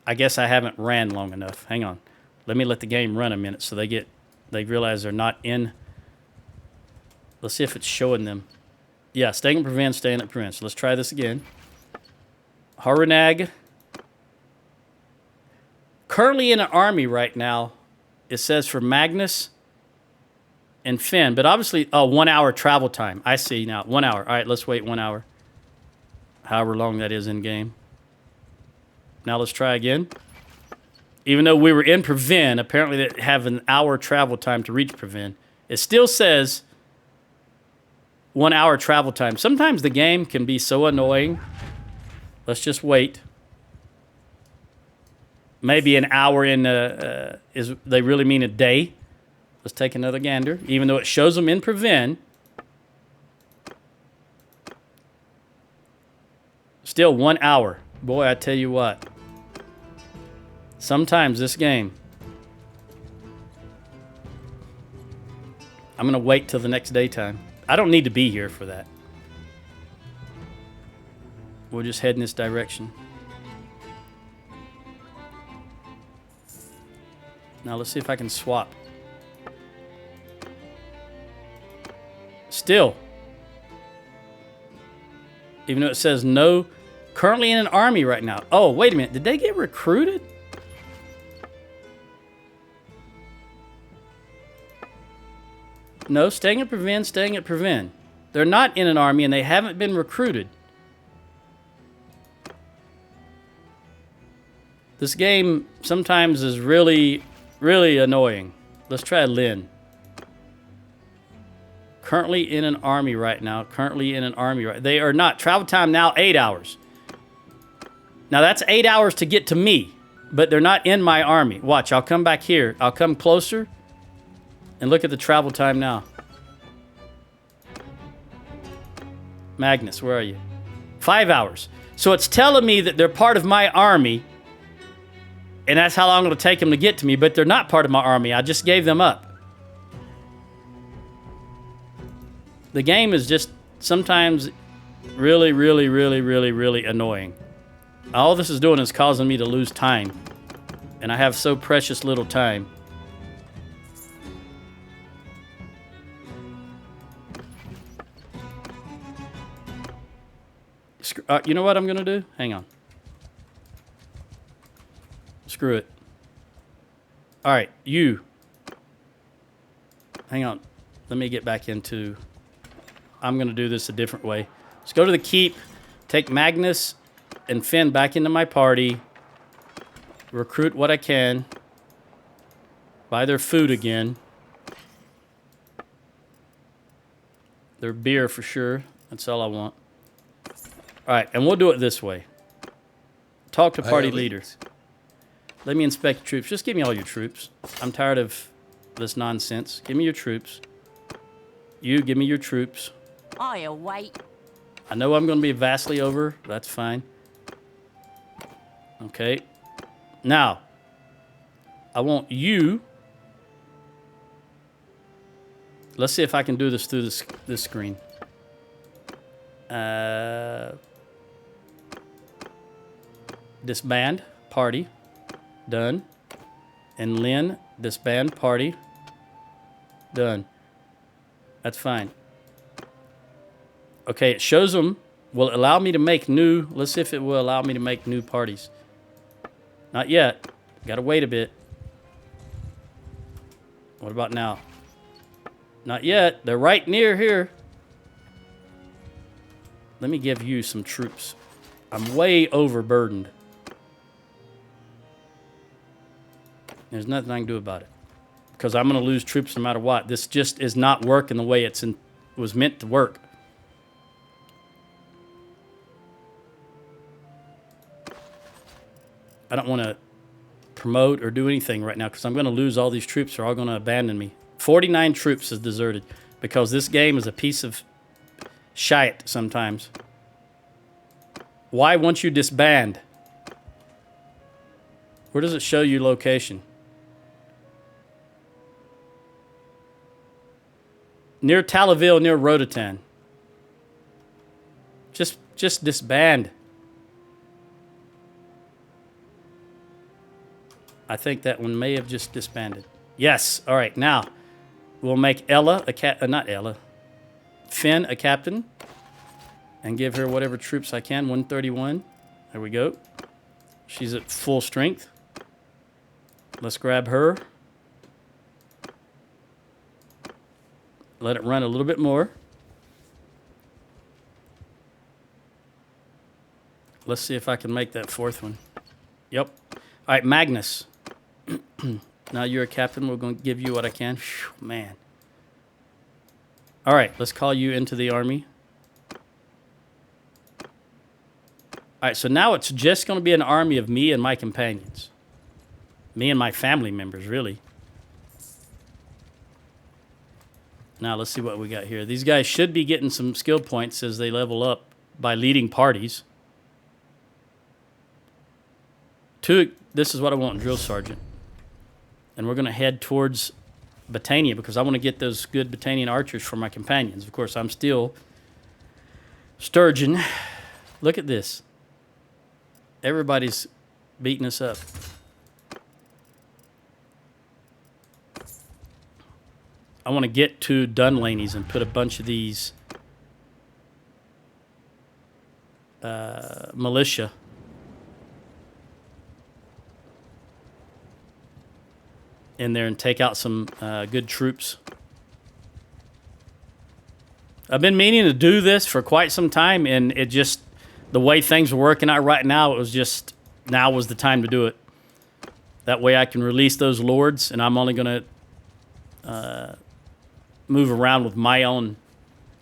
I guess I haven't ran long enough. Hang on. Let me let the game run a minute so they realize they're not in. Let's see if it's showing them. Yeah, staying at prevent, staying at prevent. So let's try this again. Horanag. Currently in an army right now, it says for Magnus and Finn, but obviously, 1 hour travel time. I see now, 1 hour. All right, let's wait 1 hour. However long that is in game. Now let's try again. Even though we were in Prevent, apparently they have an hour travel time to reach Prevent. It still says 1 hour travel time. Sometimes the game can be so annoying. Let's just wait. Maybe an hour in is they really mean a day. Let's take another gander. Even though it shows them in Prevent, still 1 hour. Boy, I tell you what. Sometimes this game, I'm going to wait till the next daytime. I don't need to be here for that. We'll just head in this direction. Now let's see if I can swap. Still. Even though it says no, currently in an army right now. Oh, wait a minute. Did they get recruited? No, staying at prevent, staying at prevent. They're not in an army and they haven't been recruited. This game sometimes is really, really annoying. Let's try Lynn. Currently in an army right now. Currently in an army right. They are not. Travel time now 8 hours. Now that's 8 hours to get to me, but they're not in my army. Watch, I'll come back here. I'll come closer and look at the travel time now. Magnus, where are you? 5 hours. So it's telling me that they're part of my army, and that's how long it'll take them to get to me, but they're not part of my army. I just gave them up. The game is just sometimes really, really, really, really, really annoying. All this is doing is causing me to lose time, and I have so precious little time. You know what I'm going to do? Hang on. Screw it. All right, you. Hang on. Let me get back into... I'm going to do this a different way. Let's go to the keep. Take Magnus and Finn back into my party. Recruit what I can. Buy their food again. Their beer for sure. That's all I want. All right, and we'll do it this way. Talk to party leaders. Let me inspect your troops. Just give me all your troops. I'm tired of this nonsense. Give me your troops. You, give me your troops. I'll wait. I know I'm going to be vastly over. That's fine. Okay. Now, I want you... Let's see if I can do this through this screen. Disband party. Done. And Lynn, disband party. Done. That's fine. Okay, it shows them. Will it allow me to make new... Let's see if it will allow me to make new parties. Not yet. Got to wait a bit. What about now? Not yet. They're right near here. Let me give you some troops. I'm way overburdened. There's nothing I can do about it. Because I'm going to lose troops no matter what. This just is not working the way it was meant to work. I don't want to promote or do anything right now because I'm going to lose all these troops. They're all going to abandon me. 49 troops is deserted because this game is a piece of shite sometimes. Why won't you disband? Where does it show you location? Near Talaville, near Rodotan. Just disband. I think that one may have just disbanded. Yes. All right. Now, we'll make Ella not Ella. Finn a captain. And give her whatever troops I can. 131. There we go. She's at full strength. Let's grab her. Let it run a little bit more. Let's see if I can make that fourth one. Yep. All right, Magnus. Now you're a captain. We're going to give you what I can. Whew, man. All right, let's call you into the army. All right, so now it's just going to be an army of me and my companions. Me and my family members, really. Now let's see what we got here. These guys should be getting some skill points as they level up by leading parties. This is what I want, drill sergeant. And we're going to head towards Battania because I want to get those good Battanian archers for my companions. Of course, I'm still Sturgian. Look at this. Everybody's beating us up. I want to get to Dunlaney's and put a bunch of these militia in there and take out some good troops. I've been meaning to do this for quite some time, and it just, the way things are working out right now, it was just, now was the time to do it. That way I can release those lords, and I'm only going to move around with my own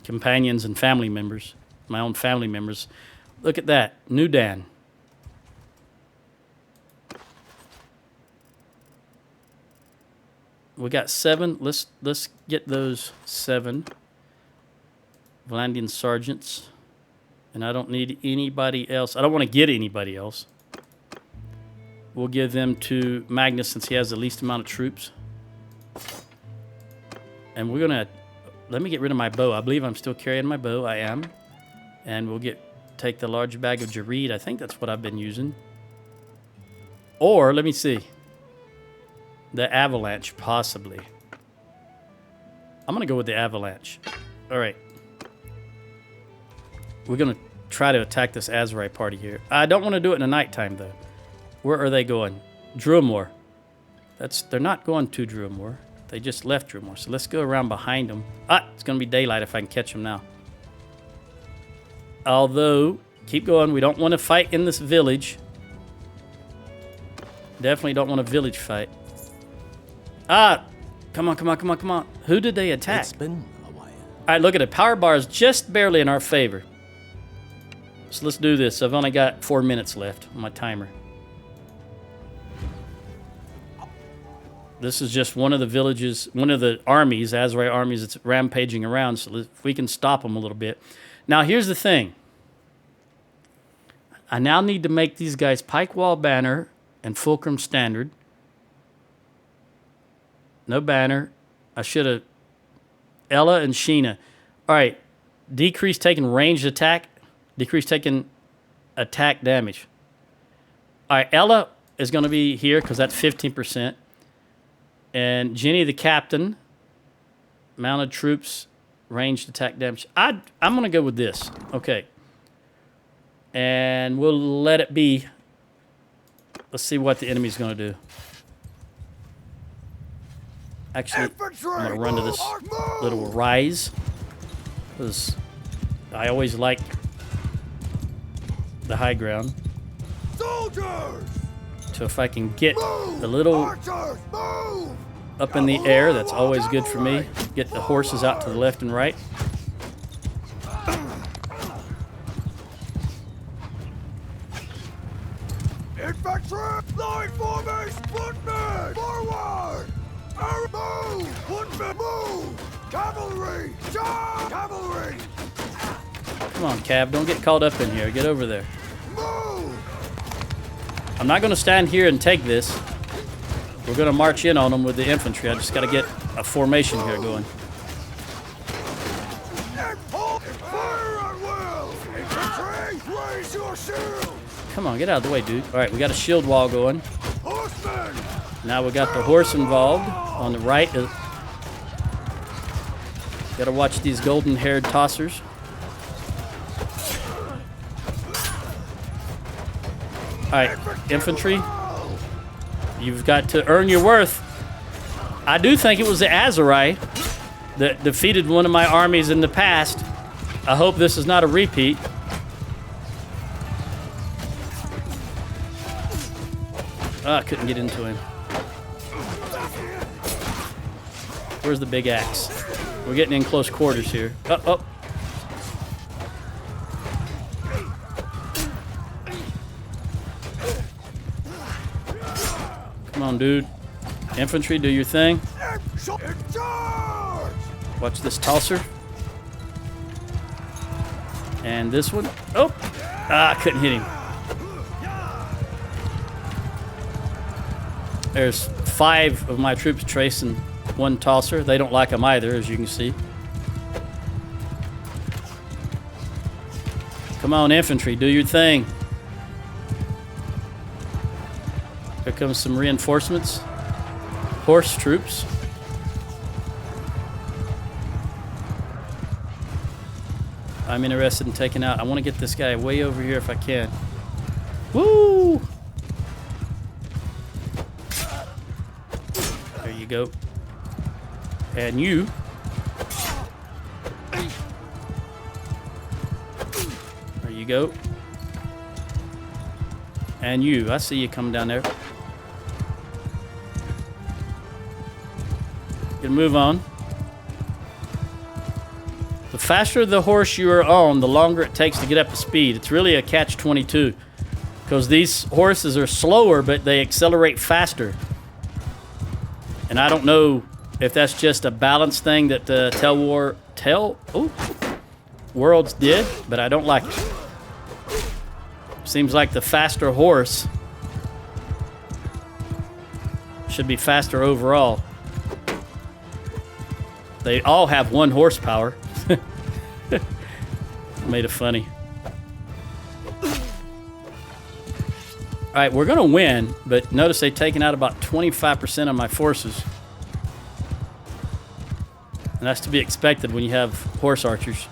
companions and family members. My own family members. Look at that. New Dan. We got 7. Let's get those 7 Vlandian sergeants. And I don't need anybody else. I don't want to get anybody else. We'll give them to Magnus since he has the least amount of troops. And we're going to... Let me get rid of my bow. I believe I'm still carrying my bow. I am. And we'll take the large bag of Gird. I think that's what I've been using. Or, let me see. The avalanche, possibly. I'm going to go with the avalanche. All right. We're going to try to attack this Azrai party here. I don't want to do it in the nighttime, though. Where are they going? Druamore. They're not going to Druamore. They just left Druamore. So let's go around behind them. It's going to be daylight if I can catch them now. Although, keep going. We don't want to fight in this village. Definitely don't want a village fight. Come on. Who did they attack? It's been a while. All right, look at it. Power bar is just barely in our favor. So let's do this. I've only got 4 minutes left on my timer. This is just one of the villages, one of the armies, Azrai armies that's rampaging around. So if we can stop them a little bit. Now, here's the thing. I now need to make these guys Pike Wall Banner and Fulcrum Standard. No banner. I should have... Ella and Sheena. All right. Decrease taking ranged attack. Decrease taking attack damage. All right. Ella is going to be here because that's 15%. And Jenny the captain. Mounted troops. Ranged attack damage. I'm going to go with this. Okay. And we'll let it be. Let's see what the enemy's going to do. Actually, I'm going to run to this little rise. Because I always like the high ground. Soldiers! So if I can get a little up in the air, that's always good for me. Get the horses out to the left and right. Infantry! Line formation! Footmen! Forward! Move! Footmen! Move! Cavalry! Charge! Cavalry! Come on, Cav. Don't get caught up in here. Get over there. Move! I'm not going to stand here and take this. We're going to march in on them with the infantry. I just got to get a formation here going. Fire at will! Infantry! Raise your shields! Come on, get out of the way, dude. All right, we got a shield wall going. Horsemen! Now we got the horse involved on the right. Got to watch these golden-haired tossers. All right, infantry. You've got to earn your worth. I do think it was the Azrai that defeated one of my armies in the past. I hope this is not a repeat. I couldn't get into him. Where's the big axe? We're getting in close quarters here. Oh. Come on, dude. Infantry, do your thing. Watch this tosser. And this one. Oh! I couldn't hit him. There's 5 of my troops tracing one tosser. They don't like them either, as you can see. Come on, infantry, do your thing. Here comes some reinforcements. Horse troops. I'm interested in taking out... I want to get this guy way over here if I can. Woo! There you go. And you. There you go. And you. I see you coming down there. Gonna move on. The faster the horse you are on, the longer it takes to get up to speed. It's really a catch-22. Because these horses are slower, but they accelerate faster. And I don't know if that's just a balance thing that Worlds did, but I don't like it. Seems like the faster horse should be faster overall. They all have 1 horsepower. Made it funny. All right, we're going to win, but notice they've taken out about 25% of my forces. And that's to be expected when you have horse archers.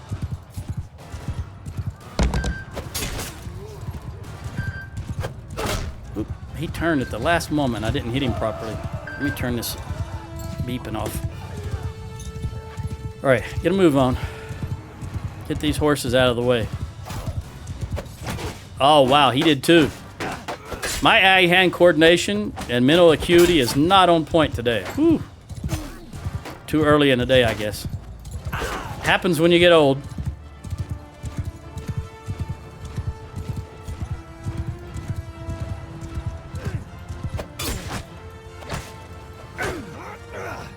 He turned at the last moment. I didn't hit him properly. Let me turn this beeping off. All right, get a move on. Get these horses out of the way. Oh, wow, he did too. My eye-hand coordination and mental acuity is not on point today. Whew. Too early in the day, I guess. Happens when you get old.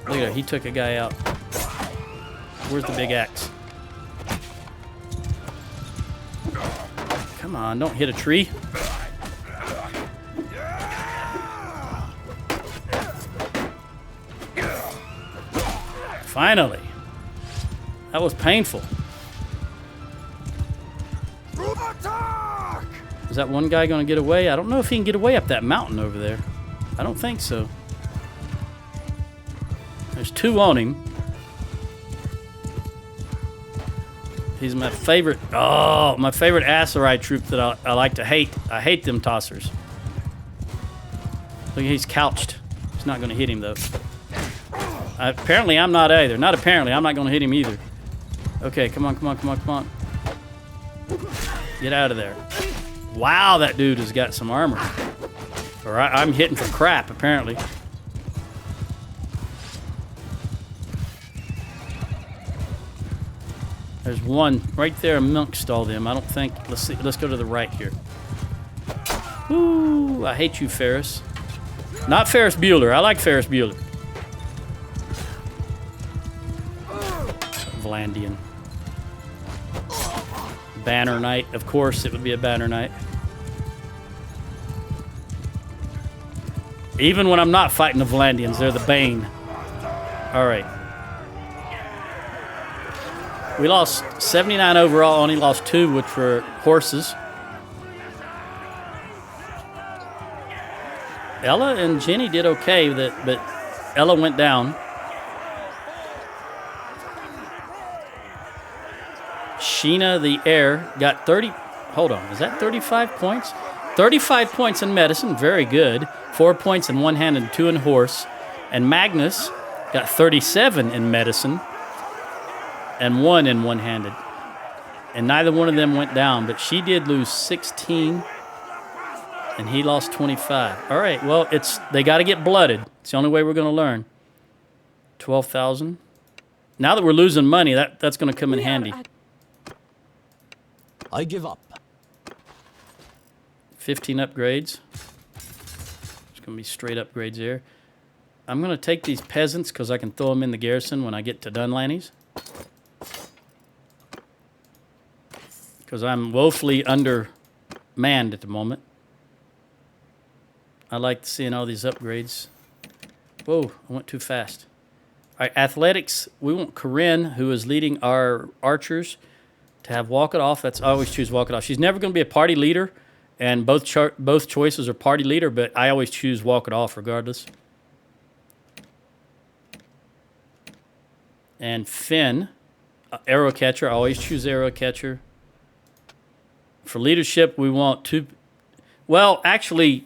Look at that, he took a guy out. Where's the big axe? Come on, don't hit a tree. Finally. That was painful. Attack! Is that one guy going to get away? I don't know if he can get away up that mountain over there. I don't think so. There's two on him. He's my favorite. Oh, my favorite Aserai troop that I like to hate. I hate them tossers. Look, he's couched. He's not going to hit him, though. Apparently, I'm not either. Not apparently. I'm not going to hit him either. Okay, come on, come on, come on, come on. Get out of there. Wow, that dude has got some armor. All right, I'm hitting for crap, apparently. There's one right there amongst all them. I don't think... Let's see. Let's go to the right here. Ooh, I hate you, Ferris. Not Ferris Bueller. I like Ferris Bueller. Vlandian. Banner Knight. Of course, it would be a Banner Knight. Even when I'm not fighting the Vlandians, they're the bane. All right. We lost 79 overall, only lost 2, which were horses. Ella and Jenny did okay, but Ella went down. Sheena, the heir, got 30... Hold on, is that 35 points? 35 points in medicine, very good. 4 points in one hand and 2 in horse. And Magnus got 37 in medicine and 1 in one-handed. And neither one of them went down, but she did lose 16, and he lost 25. All right, well, they got to get blooded. It's the only way we're going to learn. 12,000. Now that we're losing money, that's going to come in handy. I give up. 15 upgrades. It's going to be straight upgrades here. I'm going to take these peasants because I can throw them in the garrison when I get to Dunlanny's. Because I'm woefully undermanned at the moment. I like seeing all these upgrades. Whoa, I went too fast. All right, athletics. We want Corinne, who is leading our archers, to have walk it off. I always choose walk it off. She's never going to be a party leader, and both choices are party leader, but I always choose walk it off regardless. And Finn, arrow catcher. I always choose arrow catcher. For leadership, we want 2. Well, actually,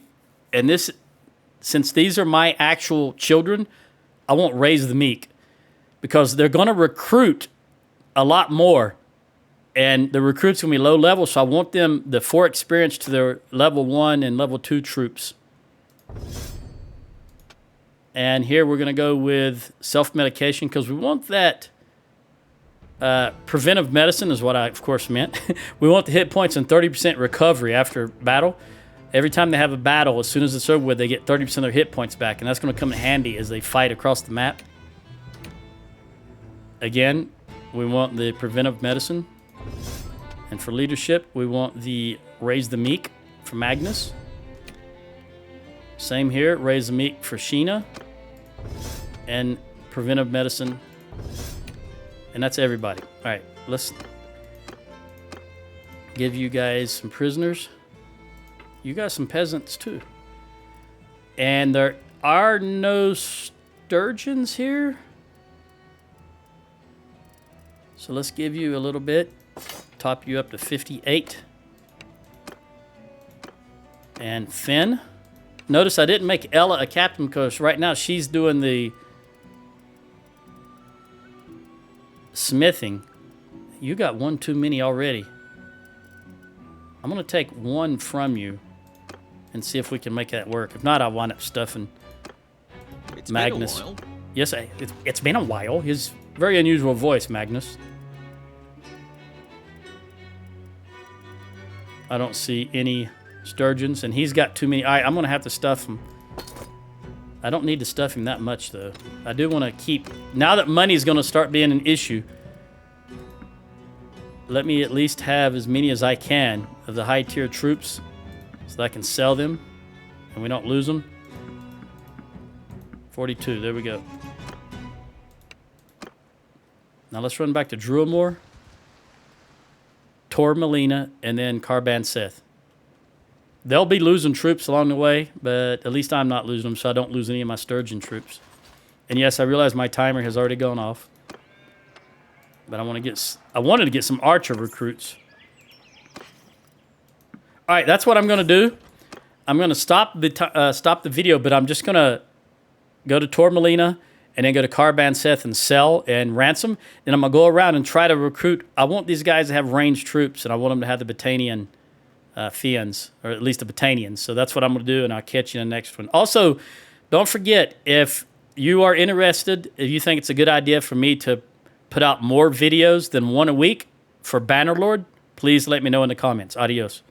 and this, since these are my actual children, I won't raise the meek because they're going to recruit a lot more, and the recruits going to be low level. So I want them the 4 experience to their level 1 and level 2 troops. And here we're going to go with self-medication because we want that. Preventive medicine is what I, of course, meant. We want the hit points and 30% recovery after battle. Every time they have a battle, as soon as it's over with, they get 30% of their hit points back, and that's going to come in handy as they fight across the map. Again, we want the preventive medicine. And for leadership, we want the raise the meek for Magnus. Same here, raise the meek for Sheena. And preventive medicine. And that's everybody. All right, let's give you guys some prisoners. You got some peasants too. And there are no sturgeons here. So let's give you a little bit. Top you up to 58. And Finn, Notice I didn't make Ella a captain because right now she's doing the smithing. You got one too many already. I'm going to take one from you and see if we can make that work. If not, I'll wind up stuffing Magnus. Been a while. Yes, it's been a while. His very unusual voice, Magnus. I don't see any sturgeons, and he's got too many. All right, I'm going to have to stuff him. I don't need to stuff him that much, though. I do want to keep... Now that money is going to start being an issue, let me at least have as many as I can of the high-tier troops so that I can sell them and we don't lose them. 42, there we go. Now let's run back to Druamore, Tor Melina, and then Carban Seth. They'll be losing troops along the way, but at least I'm not losing them, so I don't lose any of my Sturgeon troops. And yes, I realize my timer has already gone off. But I wanted to get some archer recruits. All right, that's what I'm going to do. I'm going to stop the video, but I'm just going to go to Tor Melina and then go to Carban Seth and sell and ransom. Then I'm going to go around and try to recruit. I want these guys to have ranged troops, and I want them to have the Battanian Fians, or at least the Battanians. So that's what I'm going to do, and I'll catch you in the next one. Also, don't forget, if you are interested, if you think it's a good idea for me to put out more videos than one a week for Bannerlord, please let me know in the comments. Adios.